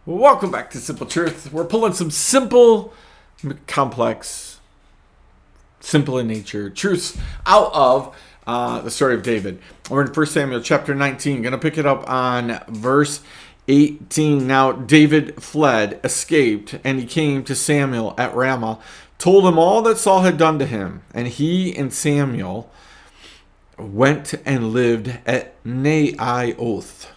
Welcome back to Simple Truth. We're pulling some simple, complex, simple in nature truths out of the story of David. We're in 1 Samuel chapter 19. Going to pick it up on verse 18. Now David fled, escaped, and he came to Samuel at Ramah, told him all that Saul had done to him. And he and Samuel went and lived at Naioth.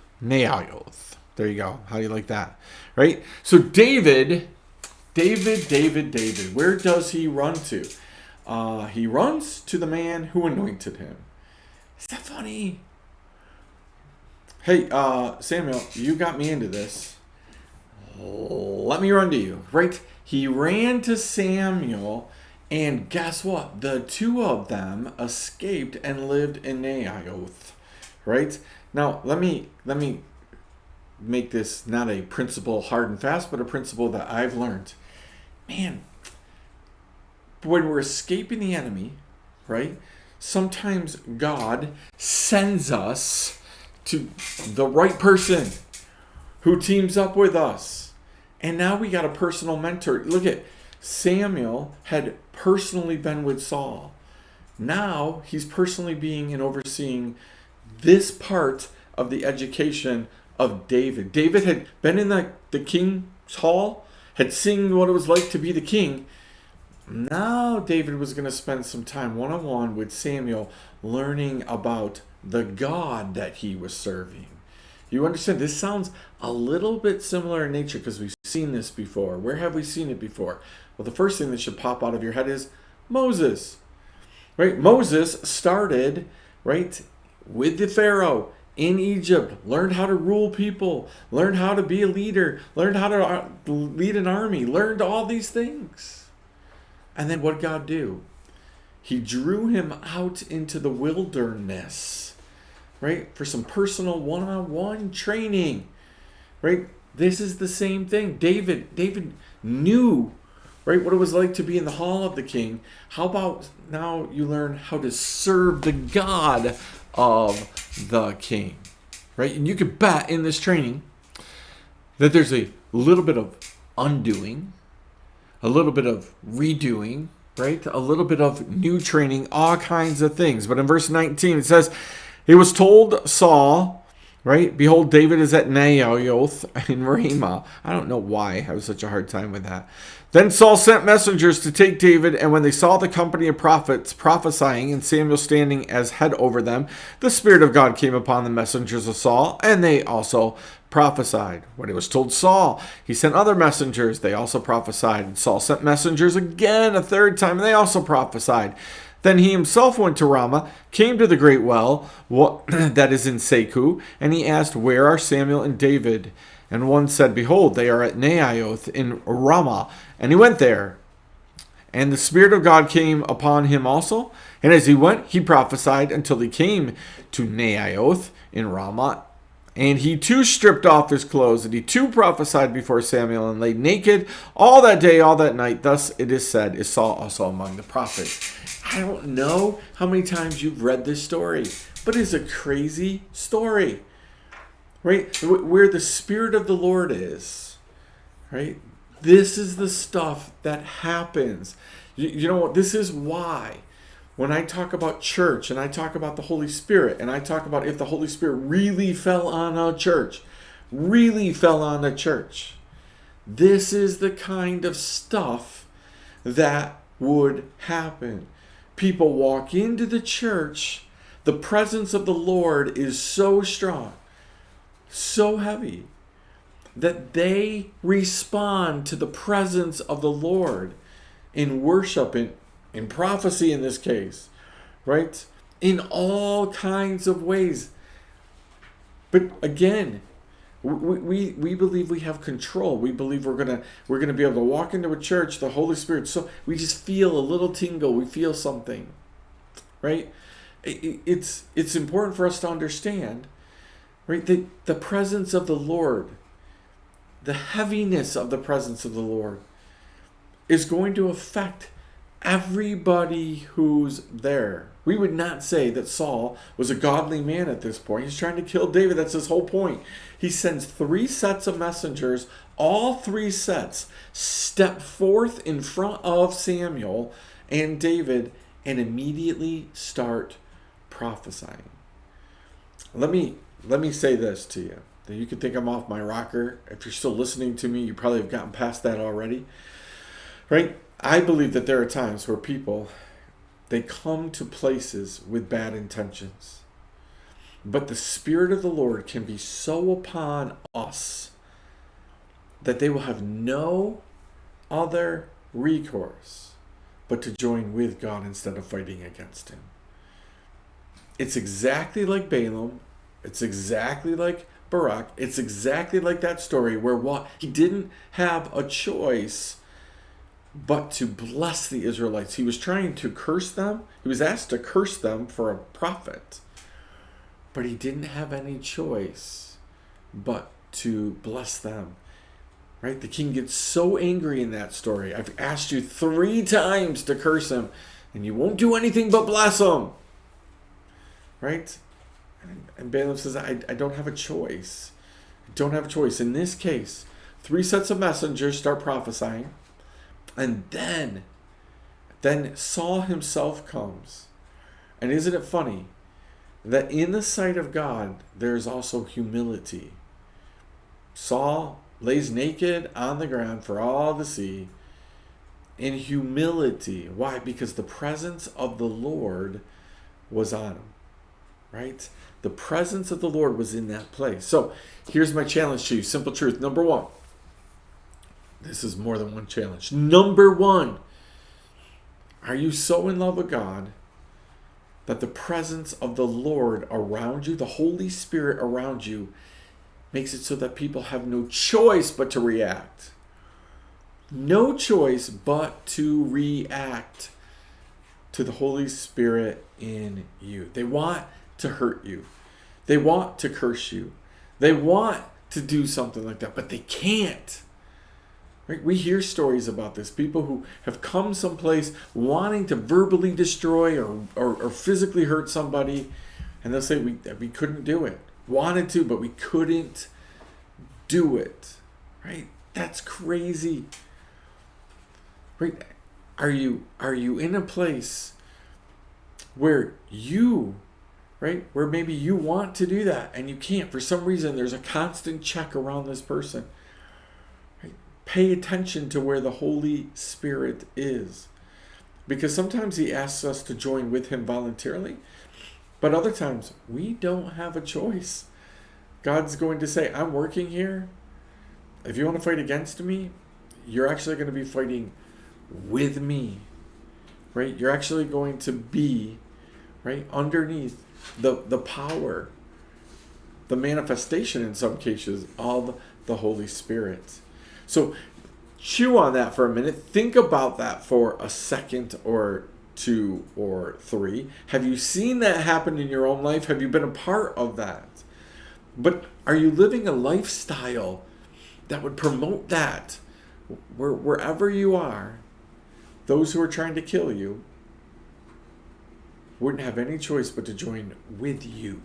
There you go. How do you like that? Right? So David, where does he run to? He runs to the man who anointed him. Is that funny? Hey, Samuel, you got me into this. Let me run to you. Right? He ran to Samuel, and guess what? The two of them escaped and lived in Naioth. Right? Now, let me make this not a principle hard and fast, but a principle that I've learned. Man, when we're escaping the enemy, right? Sometimes God sends us to the right person who teams up with us. And now we got a personal mentor. Look at Samuel had personally been with Saul. Now he's personally being and overseeing this part of the education of David. David had been in the king's hall, had seen what it was like to be the king. Now David was going to spend some time one-on-one with Samuel learning about the God that he was serving. You understand? This sounds a little bit similar in nature because we've seen this before. Where have we seen it before? Well, the first thing that should pop out of your head is Moses. Right? Moses started, right, with the Pharaoh in Egypt, learned how to rule people, learned how to be a leader, learned how to lead an army, learned all these things. And then what did God do? He drew him out into the wilderness, right? For some personal one-on-one training, right? This is the same thing. David knew, right, what it was like to be in the hall of the king. How about now you learn how to serve the God of the king, right? And you could bet in this training that there's a little bit of undoing, a little bit of redoing, right? A little bit of new training, all kinds of things. But in verse 19, it says, he was told Saul, right? Behold, David is at Naioth in Ramah. I don't know why I have such a hard time with that. Then Saul sent messengers to take David, and when they saw the company of prophets prophesying and Samuel standing as head over them, the Spirit of God came upon the messengers of Saul, and they also prophesied. When it was told Saul, he sent other messengers. They also prophesied. And Saul sent messengers again a third time, and they also prophesied. Then he himself went to Ramah, came to the great well that is in Seku, and he asked, where are Samuel and David? And one said, behold, they are at Naioth in Ramah. And he went there. And the Spirit of God came upon him also. And as he went, he prophesied until he came to Naioth in Ramah. And he too stripped off his clothes, and he too prophesied before Samuel, and lay naked all that day, all that night. Thus it is said, is Saul also among the prophets. I don't know how many times you've read this story, but it's a crazy story, right? Where the Spirit of the Lord is, right? This is the stuff that happens. You know what? This is why when I talk about church and I talk about the Holy Spirit and I talk about if the Holy Spirit really fell on a church, this is the kind of stuff that would happen. People walk into the church, the presence of the Lord is so strong, so heavy, that they respond to the presence of the Lord in worship, in prophecy in this case, right? In all kinds of ways. But again, we believe we have control. We believe we're gonna be able to walk into a church, the Holy Spirit. So we just feel a little tingle. We feel something, right? It's important for us to understand, right? The presence of the Lord, the heaviness of the presence of the Lord, is going to affect everybody who's there. We would not say that Saul was a godly man at this point. He's trying to kill David. That's his whole point. He sends 3 sets of messengers. All 3 sets step forth in front of Samuel and David and immediately start prophesying. Let me say this to you. You can think I'm off my rocker. If you're still listening to me, you probably have gotten past that already. Right? I believe that there are times where people, they come to places with bad intentions. But the Spirit of the Lord can be so upon us that they will have no other recourse but to join with God instead of fighting against him. It's exactly like Balaam. It's exactly like Barak. It's exactly like that story where he didn't have a choice but to bless the Israelites. He was trying to curse them. He was asked to curse them for a prophet. But he didn't have any choice but to bless them. Right? The king gets so angry in that story. I've asked you 3 times to curse him, and you won't do anything but bless him. Right? And Balaam says, I don't have a choice. I don't have a choice. In this case, 3 sets of messengers start prophesying. And then Saul himself comes. And isn't it funny that in the sight of God, there's also humility. Saul lays naked on the ground for all to see in humility. Why? Because the presence of the Lord was on him. Right? The presence of the Lord was in that place. So here's my challenge to you. Simple truth. Number 1. This is more than one challenge. Number 1. Are you so in love with God that the presence of the Lord around you, the Holy Spirit around you, makes it so that people have no choice but to react? No choice but to react to the Holy Spirit in you. They want to hurt you. They want to curse you. They want to do something like that, but they can't. Right? We hear stories about this. People who have come someplace wanting to verbally destroy or physically hurt somebody, and they'll say, we couldn't do it. Wanted to, but we couldn't do it. Right? That's crazy. Right? Are you in a place where where maybe you want to do that and you can't? For some reason, there's a constant check around this person. Right? Pay attention to where the Holy Spirit is. Because sometimes he asks us to join with him voluntarily, but other times we don't have a choice. God's going to say, I'm working here. If you want to fight against me, you're actually going to be fighting with me. Right? You're actually going to be underneath the power, the manifestation in some cases of the Holy Spirit. So chew on that for a minute. Think about that for a second or 2 or 3. Have you seen that happen in your own life? Have you been a part of that? But are you living a lifestyle that would promote that? Wherever you are, those who are trying to kill you wouldn't have any choice but to join with you.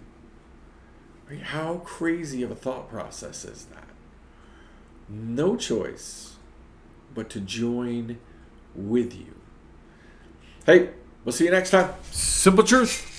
Right? How crazy of a thought process is that? No choice but to join with you. Hey, we'll see you next time. Simple truth.